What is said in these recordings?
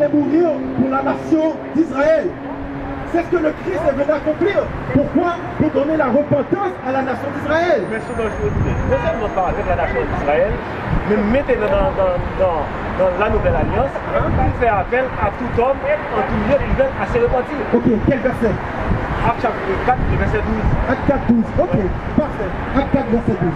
allait mourir pour la nation d'Israël. C'est ce que le Christ est venu accomplir. Pourquoi? Pour donner la repentance à la nation d'Israël. Mais ce dont je veux dire, non seulement pas avec la nation d'Israël, mais mettez-le dans la nouvelle alliance, il fait appel à tout homme, en tout lieu, qui veut à se repentir. Ok, quel verset? Acte chapitre 4, verset 12. Acte 4, 12. Ok, parfait. Acte 4, verset 12.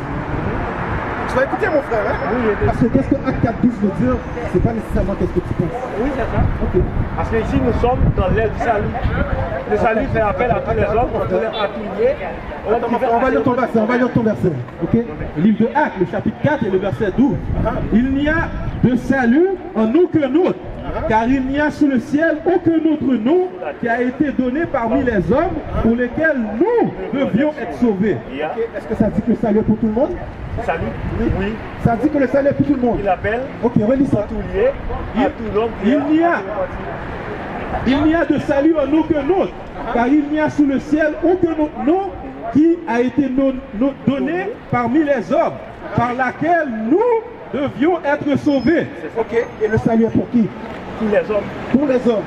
Tu vas écouter mon frère, hein? Oui, parce que qu'est-ce que Acte 4, 12 veut dire? C'est pas nécessairement qu'est-ce que tu penses. Oui, c'est ça. Ok. Parce que ici, nous sommes dans l'ère du salut. Le salut fait appel à tous les hommes, à tous les on va lire ton verset, on va lire ton verset. Ok? Le livre de Actes, le chapitre 4 et le verset 12. Il n'y a de salut en aucun autre, car il n'y a sous le ciel aucun autre nom qui a été donné parmi les hommes pour lesquels nous devions être sauvés. Okay. Est-ce que ça dit que le salut est pour tout le monde? Salut? Oui. Ça dit que le salut est pour tout le monde. Il appelle. Ok, relis ça. Tout lié, à tout l'homme. Il n'y a de salut en aucun autre, car il n'y a sous le ciel aucun autre nom qui a été donné parmi les hommes, par laquelle nous devions être sauvés. Ok, et le salut est pour qui? Tous les hommes. Pour les hommes.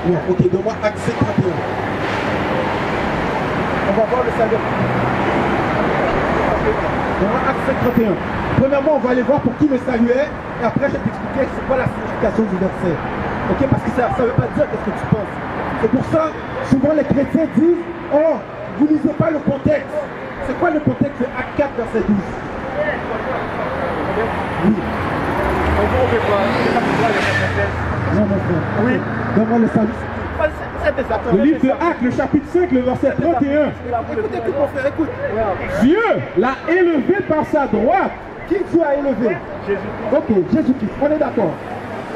Bon, ok, donne-moi Acte 5, 31. On va voir le salut. Donne-moi Acte 5, 31. Premièrement, on va aller voir pour qui le salut est, et après je vais t'expliquer c'est quoi la signification du verset. Ok, parce que ça ne veut pas dire qu'est-ce que tu penses. C'est pour ça, souvent les chrétiens disent, oh, vous ne lisez pas le contexte. C'est quoi le contexte de Acte 4, verset 12? Oui. Non, mon frère. Oui. Donne-moi le salut. Le livre de Actes, le chapitre 5, le verset 31. Écoute, mon frère, écoute. Dieu l'a élevé par sa droite. Qui Dieu a élevé? Jésus. Ok, Jésus-Christ, on est d'accord.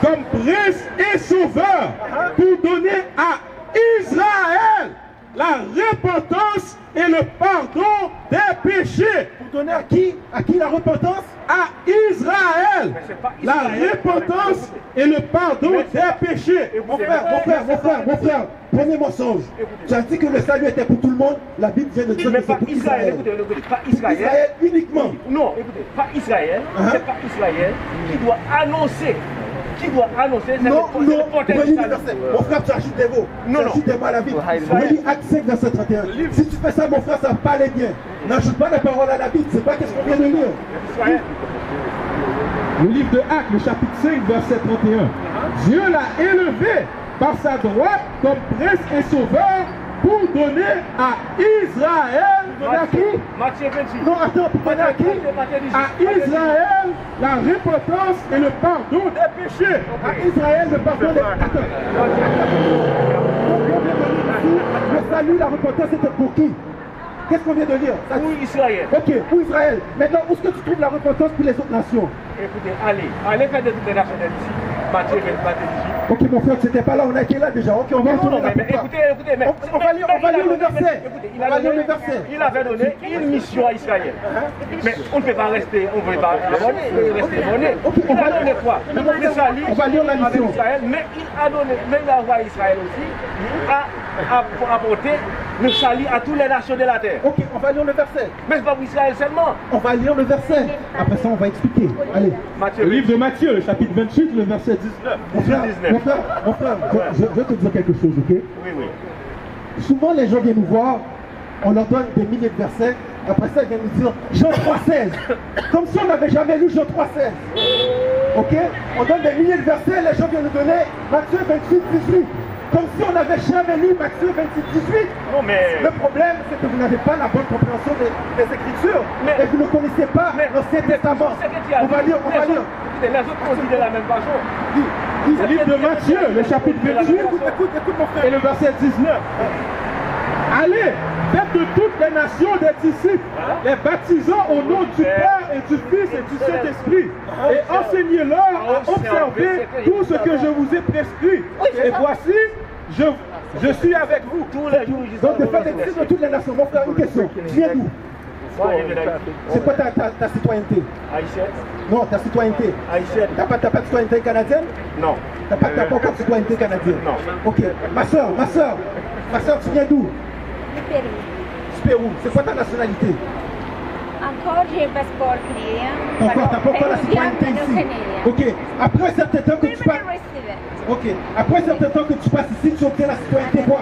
Comme prince et sauveur pour donner à Israël la repentance et le pardon des péchés. Pour donner à qui? À qui la repentance? À Israël la repentance et le pardon des péchés. Mon frère, premier mensonge. Tu as dit que le salut était pour tout le monde. La Bible vient de dire Mais que c'est pas pour Israël, Israël. écoutez, pas Israël. Israël uniquement. Non, écoutez, pas Israël. C'est pas Israël qui doit annoncer. Non, relis le verset. Mon frère, tu ajoutes des mots. Non, tu ajoutes des mots à la Bible. Relis Acte 5, verset 31. Si tu fais ça, mon frère, ça va pas aller bien. N'ajoute pas la parole à la Bible. C'est pas qu'est-ce qu'on vient de lire. Le livre de Actes, le chapitre 5, verset 31. Dieu l'a élevé par sa droite comme prince et sauveur pour donner à Israël. À qui? Matthieu 28. Non, attends, pour donner à qui? À Israël la repentance et le pardon des péchés. À Israël, le pardon des péchés. Le salut, la repentance, c'était pour qui? Qu'est-ce qu'on vient de lire? Pour Israël. Ok, pour Israël. Maintenant, où est-ce que tu trouves la repentance pour les autres nations? Écoutez, allez faire des internationales ici. Matthieu 28. Ok, mon frère, tu n'étais pas là, on a été là déjà. Ok, on va retourner là. Écoutez, mais on va lire le verset. On va lire le verset. Il avait donné une mission à Israël. Mais on ne peut pas rester, on ne peut pas rester abonné. On va donner quoi? On va lire la mission. Israël, mais il a donné, mais il a envoyé Israël aussi à apporter le salut à toutes les nations de la terre. Ok, on va lire le verset. Mais ce n'est pas pour Israël seulement. On va lire le verset. Après ça, on va expliquer. Allez. Le livre de Matthieu, le chapitre 28, le verset 19. Mon frère, je vais te dire quelque chose, ok? Oui. Souvent, les gens viennent nous voir, on leur donne des milliers de versets. Après ça, ils viennent nous dire Jean 3,16. Comme si on n'avait jamais lu Jean 3,16. Ok? On donne des milliers de versets, les gens viennent nous donner Matthieu 28, 18. Comme si on n'avait jamais lu Matthieu 28, 18. Non, mais... Le problème, c'est que vous n'avez pas la bonne compréhension des Écritures. Et vous ne connaissez pas l'Ancien Testament. On va lire. Les autres considèrent la même façon. Le livre de Matthieu, le chapitre 28, écoute mon frère. Et le verset 19. Allez, faites de toutes les nations des disciples, les baptisant au nom du Père et du Fils et du Saint-Esprit, et enseignez-leur à observer tout ce que je vous ai prescrit. Et voici, je suis avec vous tous les jours. Donc, de faire des disciples de toutes les nations. Mon frère, une question. Tu viens d'où? C'est quoi ta citoyenneté? Haïtienne. Non, ta citoyenneté. Haïtienne. T'as pas de citoyenneté canadienne? Non. T'as pas encore de citoyenneté canadienne? Non. Ok. Ma soeur, tu viens d'où? Du Pérou. Du Pérou. C'est quoi ta nationalité? Encore, j'ai un passeport canadien. Encore, t'as pas encore la citoyenneté ici. Ok, après un certain temps que tu passes. Ok, après un certain temps que tu passes ici, tu obtiens la citoyenneté quoi?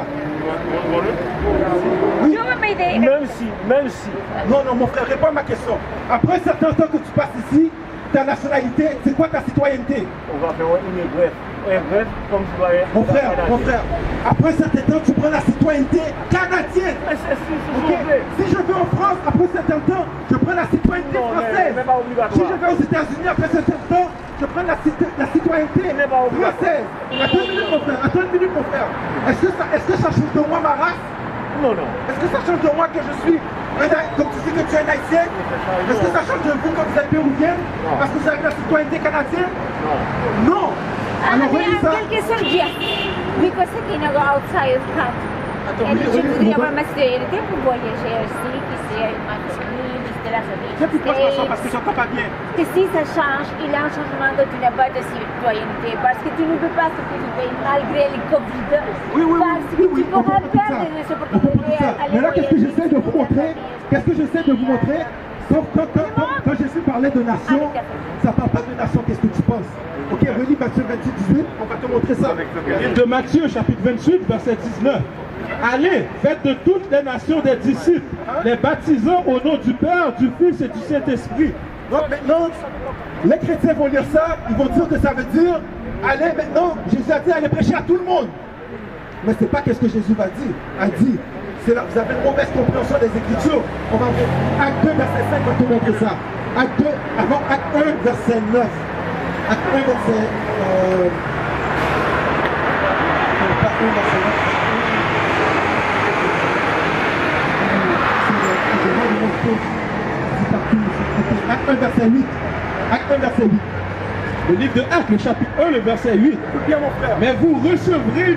Oui. Même si. Non, non, mon frère, réponds à ma question. Après un certain temps que tu passes ici, ta nationalité, c'est quoi ta citoyenneté? On va faire une bref. Bref, comme tu vois. Mon frère, après un certain temps, tu prends la citoyenneté canadienne. Okay. Si je vais en France, après un certain temps, je prends la citoyenneté française. Si je vais aux États-Unis, après un certain temps, je prends la citoyenneté française. Attends une minute, mon frère. Est-ce que ça change de moi ma race? Non, non. Est-ce que ça change de moi que je suis, comme tu dis que tu es un haïtien? Est-ce que ça change de vous comme vous êtes péruvienne? Parce que vous avez la citoyenneté canadienne? Non. Alors, voyez ça. Quelque chose dire. Because I can go outside of country. Et je voudrais avoir ma citoyenneté pour voyager aussi, qui c'est ma famille, de la famille. C'est pourquoi je m'en parce que je n'entends pas bien. Que si ça change, il y a un changement que tu n'as pas de citoyenneté. Parce que tu ne peux pas sortir du pays malgré le Covid. Oui, parce que tu pourras perdre des opportunités à aller. Mais là, qu'est-ce que j'essaie de vous montrer? Quand je suis parlé de nation, ça ne parle pas de nation, qu'est-ce que tu penses? Ok, relis Matthieu 28, 18, on va te montrer ça. De Matthieu, chapitre 28, verset 19. Allez, faites de toutes les nations des disciples, les baptisant au nom du Père, du Fils et du Saint-Esprit. Donc maintenant, les chrétiens vont lire ça, ils vont dire que ça veut dire, allez maintenant, Jésus a dit, allez prêcher à tout le monde. Mais ce n'est pas qu'est-ce que Jésus a dit. C'est là, vous avez une mauvaise compréhension des Écritures. On va voir Acte 2, verset 5, on va te montrer ça. Acte 2, avant Acte 1, verset 9. Acte 1, verset... pas 1, verset 9. Acte 1, verset 8. Acte 1, verset 8. Le livre de Actes, le chapitre 1, le verset 8. Écoute bien, mon frère. Mais vous recevrez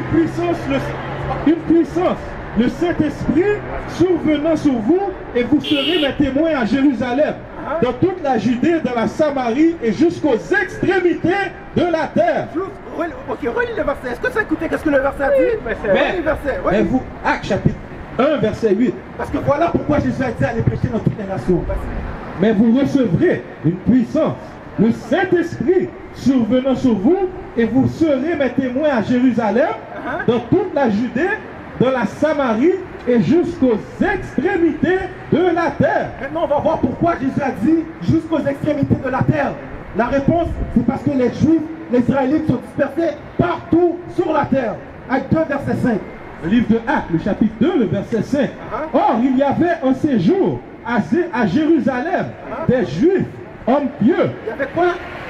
une puissance, le Saint-Esprit survenant sur vous, et vous serez mes témoins à Jérusalem, dans toute la Judée, dans la Samarie et jusqu'aux extrémités de la terre. Ok, relis le verset. Est-ce que tu as écouté qu'est-ce que le verset a dit? Relis le verset. Mais vous, Actes chapitre 1, verset 8. Parce que voilà pourquoi Jésus a dit aller prêcher dans toutes les nations. Mais vous recevrez une puissance, le Saint-Esprit survenant sur vous, et vous serez mes témoins à Jérusalem, dans toute la Judée, dans la Samarie et jusqu'aux extrémités de la terre. Maintenant, on va voir pourquoi Jésus a dit jusqu'aux extrémités de la terre. La réponse, c'est parce que les Juifs, les Israélites sont dispersés partout sur la terre. Acte 2, verset 5. Le livre de Actes, le chapitre 2, le verset 5. Or, il y avait un séjour à Jérusalem des Juifs, hommes pieux. Il y avait quoi?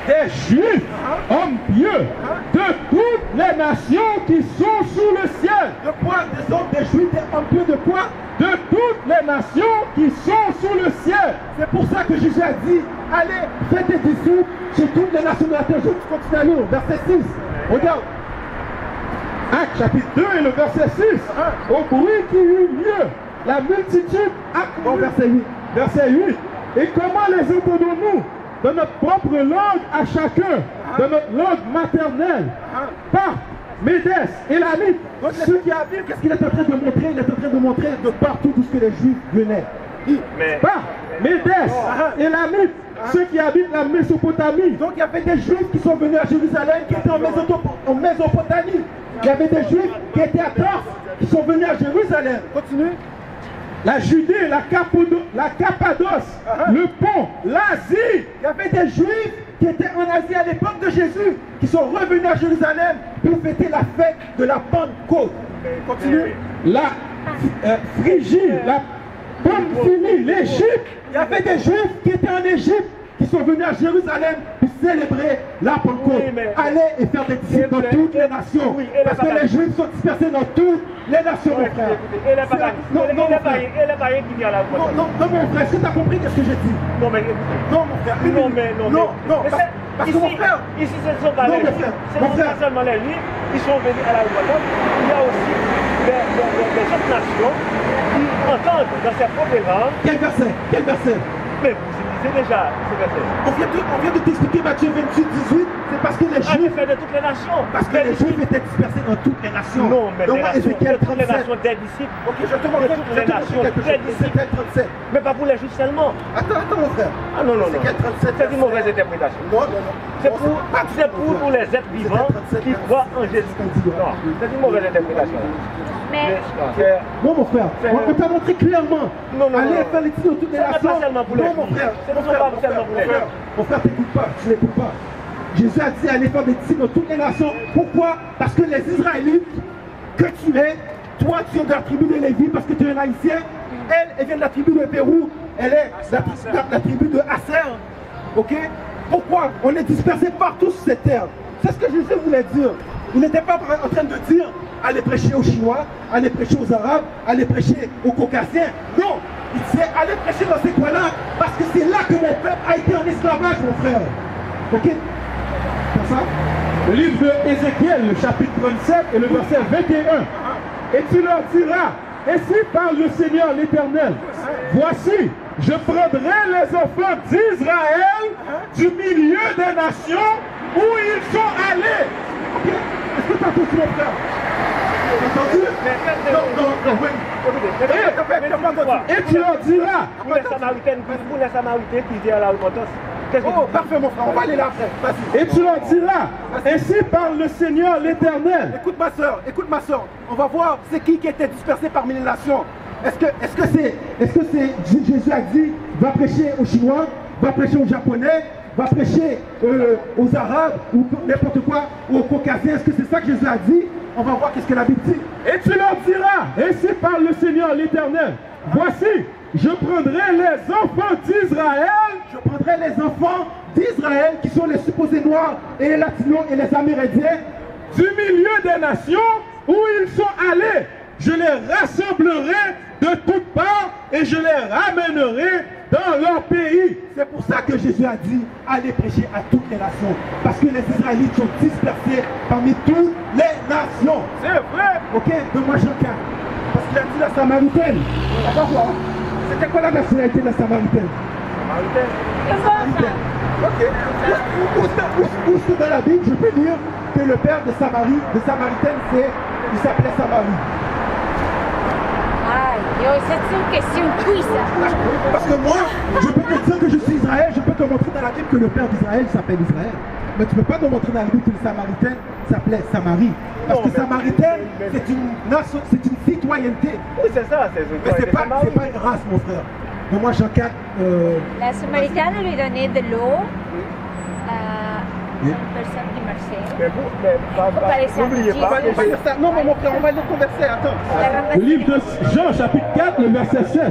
Des Juifs, hommes pieux, de toutes les nations qui sont sous le ciel. De quoi? Des hommes, des Juifs, des hommes pieux, de quoi? De toutes les nations qui sont sous le ciel. C'est pour ça que Jésus a dit, allez, faites des disciples sur toutes les nations de la terre. Je continue à lire, verset 6. Regarde. Acte chapitre 2 et le verset 6. Au bruit qui eut lieu, la multitude accrut. Verset 8. Verset 8. Et comment les entendons-nous? Dans notre propre langue à chacun, dans notre langue maternelle, par Médès et Lamite. Donc ceux qui habitent, qu'est-ce qu'il est en train de montrer? Il est en train de montrer de partout d'où les Juifs venaient. Par Médès et Lamite, ceux qui habitent la Mésopotamie. Donc il y avait des Juifs qui sont venus à Jérusalem, qui étaient en Mésopotamie. Il y avait des Juifs qui étaient à Tarse, qui sont venus à Jérusalem. Continue. La Judée, la Cappadoce, le Pont, l'Asie. Il y avait des Juifs qui étaient en Asie à l'époque de Jésus, qui sont revenus à Jérusalem pour fêter la fête de la Pentecôte. Continue. La Phrygie, la Pamphylie, l'Égypte. Il y avait des Juifs qui étaient en Égypte, qui sont venus à Jérusalem pour célébrer la Pentecôte. Allez et faire des disciples dans toutes les nations. Parce que les Juifs sont dispersés dans toutes les nations, mon frère. Non, mon frère, est-ce que tu as compris ce que j'ai dit? Non, mais... Non, mon frère. Non. Parce que mon frère... Ici, ce ne sont pas les Juifs. Ce ne sont pas seulement les Juifs. Ils sont venus à la Guadeloupe. Il y a aussi des autres nations qui entendent dans ces propres langues. Quel verset? Mais vous utilisez déjà ce verset. On vient de t'expliquer Matthieu 28, 18. C'est parce que les Ah, Juifs, fait de toutes les nations. parce que les Juifs étaient dispersés dans toutes les nations. Non, mais Donc les moi, nations, Ézéchiel de toutes les 37. nations des disciples. Ok, je te montre De toutes les nations, quelque des chose. disciples. Ézéchiel 37. Mais pas pour les Juifs seulement. Attends, mon frère. Ah non, non, non. Ézéchiel 37. C'est une mauvaise interprétation. Non, non, non. C'est Non, pour, pas tout ça, mon frère. tous les êtres vivants qui croient en Jésus. Non, c'est une mauvaise interprétation. Mais Non, mon frère, on t'a montré clairement. Non, non, Allez non. faire l'étude dans toutes les Ça n'est pas nations. seulement pour les Non, mon Juifs. frère. Ce Mon ne frère, sont pas mon seulement frère, pour les mon frère. Mon frère, t'écoutes pas, tu n'écoutes pas. Jésus a dit allez faire des disciples dans toutes les nations. Pourquoi? Parce que les Israélites que tu es, toi tu es de la tribu de Lévi parce que tu es un haïtien. Elle vient de la tribu de Pérou. Elle est la tribu de Asser. Ok? Pourquoi? On est dispersés partout sur cette terre. C'est ce que Jésus voulait dire. Il n'était pas en train de dire allez prêcher aux Chinois, allez prêcher aux Arabes, allez prêcher aux Caucasiens. Non, il disait allez prêcher dans ces coins-là parce que c'est là que mon peuple a été en esclavage, mon frère. Ok? Comme ça? Le livre de Ézéchiel, le chapitre 37 et le verset 21. Et tu leur diras, ainsi parle le Seigneur l'Éternel, voici, je prendrai les enfants d'Israël du milieu des nations où ils sont allés. Ok? Est-ce que tu as entendu, mon frère? T'as entendu? Non, oui. Et tu leur diras, Pour les Samaritains qui disent à la repentance. Oh, parfait, mon frère, on va aller là après. Vas-y. et tu leur diras, ainsi parle le Seigneur l'Éternel. Écoute ma soeur, on va voir c'est qui était dispersé parmi les nations. Est-ce que c'est Jésus a dit va prêcher aux Chinois, va prêcher aux Japonais, va prêcher aux Arabes ou n'importe quoi, ou aux Caucasiens? Est-ce que c'est ça que Jésus a dit? On va voir qu'est-ce que la Bible dit. Et tu leur diras, ainsi parle le Seigneur l'Éternel, voici, je prendrai les enfants d'Israël. Je prendrai les enfants d'Israël qui sont les supposés noirs et les latinos et les amérindiens Du milieu des nations où ils sont allés, je les rassemblerai de toutes parts et je les ramènerai dans leur pays. C'est pour ça que Jésus a dit allez prêcher à toutes les nations. Parce que les Israélites sont dispersés parmi toutes les nations. C'est vrai. Ok, donne-moi Jean 4. Parce qu'il a dit la Samaritaine. On va voir. C'était quoi la nationalité de la Samaritaine? Samaritaine. Ok. Où est-ce que dans la Bible, je peux dire que le père de Samaritaine, il s'appelait Samarie? c'est une question quiz. Parce que moi, je peux te dire que je suis Israël, je peux te montrer dans la Bible que le père d'Israël s'appelle Israël. Mais tu ne peux pas te montrer dans la Bible que le Samaritain s'appelait Samarie. Parce que Samaritaine, c'est une citoyenneté. Oui, c'est ça. Mais c'est pas une race, mon frère. Mais moi, Jean 4. La Samaritaine lui donnait de l'eau à une personne qui marchait. N'oubliez pas. On va lire ça. Non, mais mon frère, on va lire ton verset. Attends. Le livre de Jean, chapitre 4, le verset 7.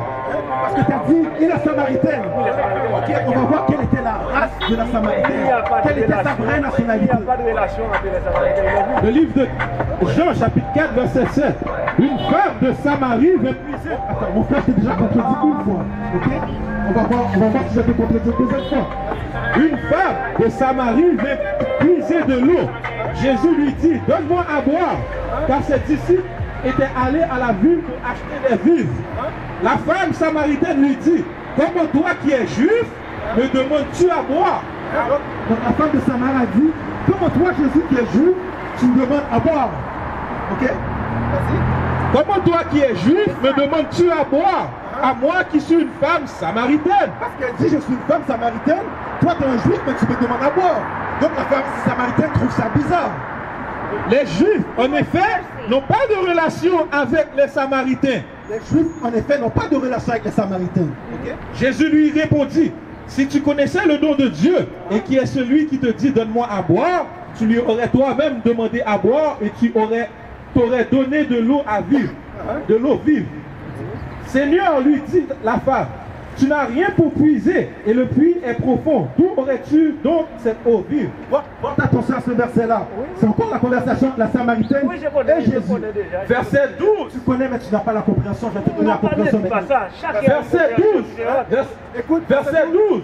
Parce que tu as dit, il est Samaritaine. Ok, on va voir quelle était la race de la Samaritaine. Quelle était sa vraie nationalité. Il n'y a pas de relation entre les Samaritains. Le livre de Jean, chapitre 4, verset 7. Une femme de Samarie veut puiser. Attends, mon frère t'es déjà contredit une fois. Ok, on va voir si je peux contredire une deuxième fois. Une femme de Samarie veut puiser de l'eau. Jésus lui dit, donne-moi à boire, car ses disciples étaient allés à la ville pour acheter des vivres. La femme samaritaine lui dit, comment toi qui es juif, me demandes-tu à boire? Donc la femme de Samarie a dit, comment toi Jésus qui es juif, tu me demandes à boire? Ok, vas-y. Comment toi qui es juif, me demandes-tu à boire? À moi qui suis une femme samaritaine. Parce qu'elle dit, je suis une femme samaritaine, toi tu es un juif, mais tu me demandes à boire. Donc la femme samaritaine trouve ça bizarre. Les juifs, en effet, n'ont pas de relation avec les samaritains. Les juifs, en effet, n'ont pas de relation avec les samaritains. Okay? Jésus lui répondit, si tu connaissais le nom de Dieu et qui est celui qui te dit donne-moi à boire, tu lui aurais toi-même demandé à boire et tu t'aurais donné de l'eau à vivre, de l'eau vive. Seigneur, lui dit la femme, tu n'as rien pour puiser et le puits est profond. D'où aurais-tu donc cette eau vive? Porte attention à ce verset-là. C'est encore la conversation entre la Samaritaine et Jésus. Verset 12. Tu connais, mais tu n'as pas la compréhension. Je vais te donner la compréhension. Verset 12. Écoute, verset 12.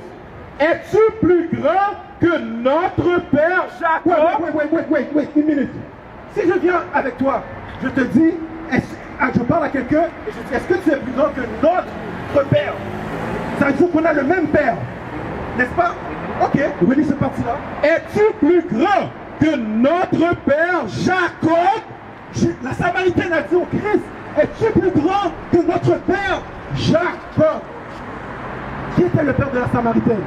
Es-tu plus grand que notre père Jacob? Wait, une minute. Si je viens avec toi, je te dis, je parle à quelqu'un et je dis, est-ce que tu es plus grand que notre père? Ça veut dire qu'on a le même père. N'est-ce pas? Ok, relis cette partie-là. Es-tu plus grand que notre père Jacob? La Samaritaine a dit au Christ, es-tu plus grand que notre père Jacob? Qui était le père de la Samaritaine?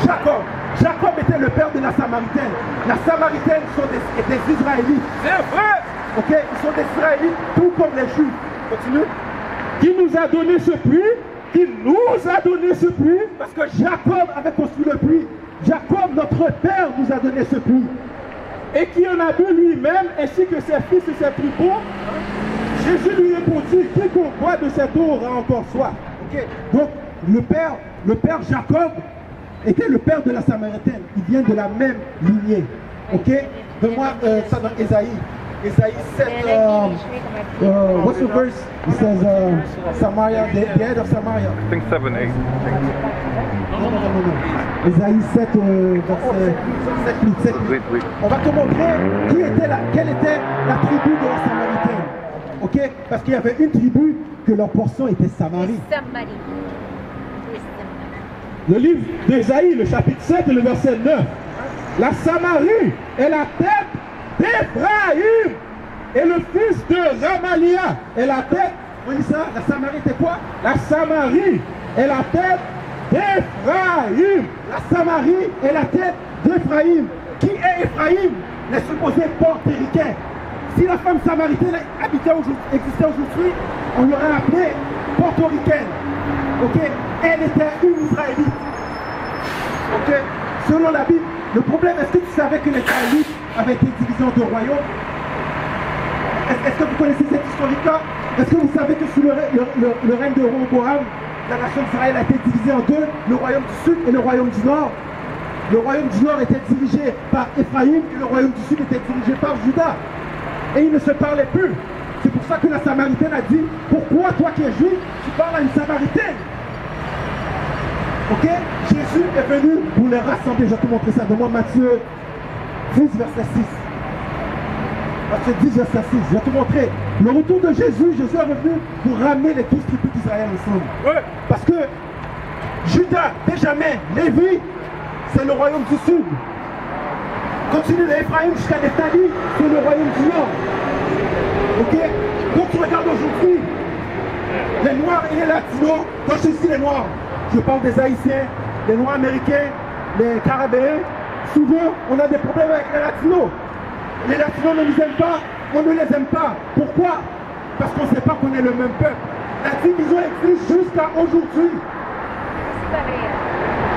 Jacob. Jacob était le père de la Samaritaine. La Samaritaine sont des Israélites. C'est vrai. Ok, ils sont des Israélites, tout comme les Juifs. Continue. Qui nous a donné ce puits? Qui nous a donné ce puits? Parce que Jacob avait construit le puits. Jacob, notre père, nous a donné ce puits. Et qui en a bu lui-même, ainsi que ses fils et ses troupeaux. Jésus lui répondit, quiconque boit de cette eau aura encore soif. Ok, donc le père Jacob était le père de la Samaritaine. Il vient de la même lignée. Ok, donne-moi ça dans Ésaïe. Ésaïe 7, what's the verse? It says Samaria, the head of Samaria. I think 7, 8. Non. Ésaïe 7, verset 7, 8. Oui. On va te montrer quelle était la tribu de la Samaritaine. Ok? Parce qu'il y avait une tribu que leur portion était Samarie. Le livre d'Ésaïe, le chapitre 7 et le verset 9. La Samarie est la tête d'Éphraïm et le fils de Ramalia est la tête. On dit ça, la Samarie était quoi? La Samarie est la tête d'Éphraïm. La Samarie est la tête d'Éphraïm. Qui est Éphraïm? Les supposés portoricains. Si la femme samaritaine existait aujourd'hui, on l'aurait appelée portoricaine. Ok? Elle était une Israélite. Ok? Selon la Bible, le problème, est-ce que tu savais que les Israélites avaient été divisés en deux royaumes? Est-ce que vous connaissez cette historique-là? Est-ce que vous savez que sous le règne de Roboam, la nation d'Israël a été divisée en deux, le royaume du sud et le royaume du nord? Le royaume du nord était dirigé par Éphraïm et le royaume du sud était dirigé par Juda. Et ils ne se parlaient plus. C'est pour ça que la Samaritaine a dit, pourquoi toi qui es juif, tu parles à une Samaritaine? Ok? Jésus est venu pour les rassembler. Je vais te montrer ça. Donne-moi Matthieu 10, verset 6. Matthieu 10, verset 6. Je vais te montrer. Le retour de Jésus, Jésus est revenu pour ramener les 12 tribus d'Israël ensemble. Ouais. Parce que Judas, Benjamin, Lévi, c'est le royaume du sud. Continue d'Éphraïm jusqu'à Nephtali, c'est le royaume du nord. Ok? Donc tu regardes aujourd'hui, les Noirs et les Latinos, quand je dis les Noirs, je parle des Haïtiens, les Noirs américains, les Caribéens, souvent on a des problèmes avec les Latinos. Les Latinos ne nous aiment pas, on ne les aime pas. Pourquoi? Parce qu'on ne sait pas qu'on est le même peuple. La division existe jusqu'à aujourd'hui.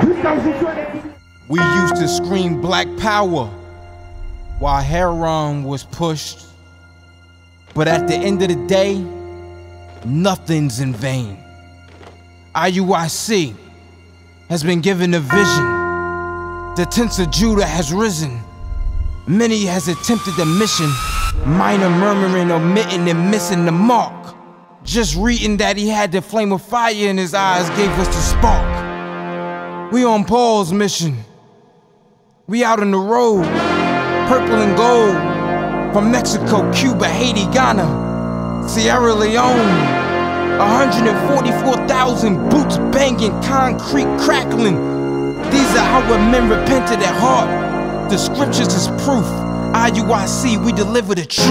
Jusqu'à aujourd'hui, elle existe. We used to scream Black Power while Heron was pushed. But at the end of the day, nothing's in vain. IUIC has been given a vision. The tents of Judah has risen. Many has attempted the mission. Minor murmuring, omitting, and missing the mark. Just reading that he had the flame of fire in his eyes gave us the spark. We on Paul's mission. We out on the road, purple and gold, from Mexico, Cuba, Haiti, Ghana, Sierra Leone. 144,000 boots banging, concrete crackling. These are our men repented at heart. The scriptures is proof. IUIC, we deliver the truth.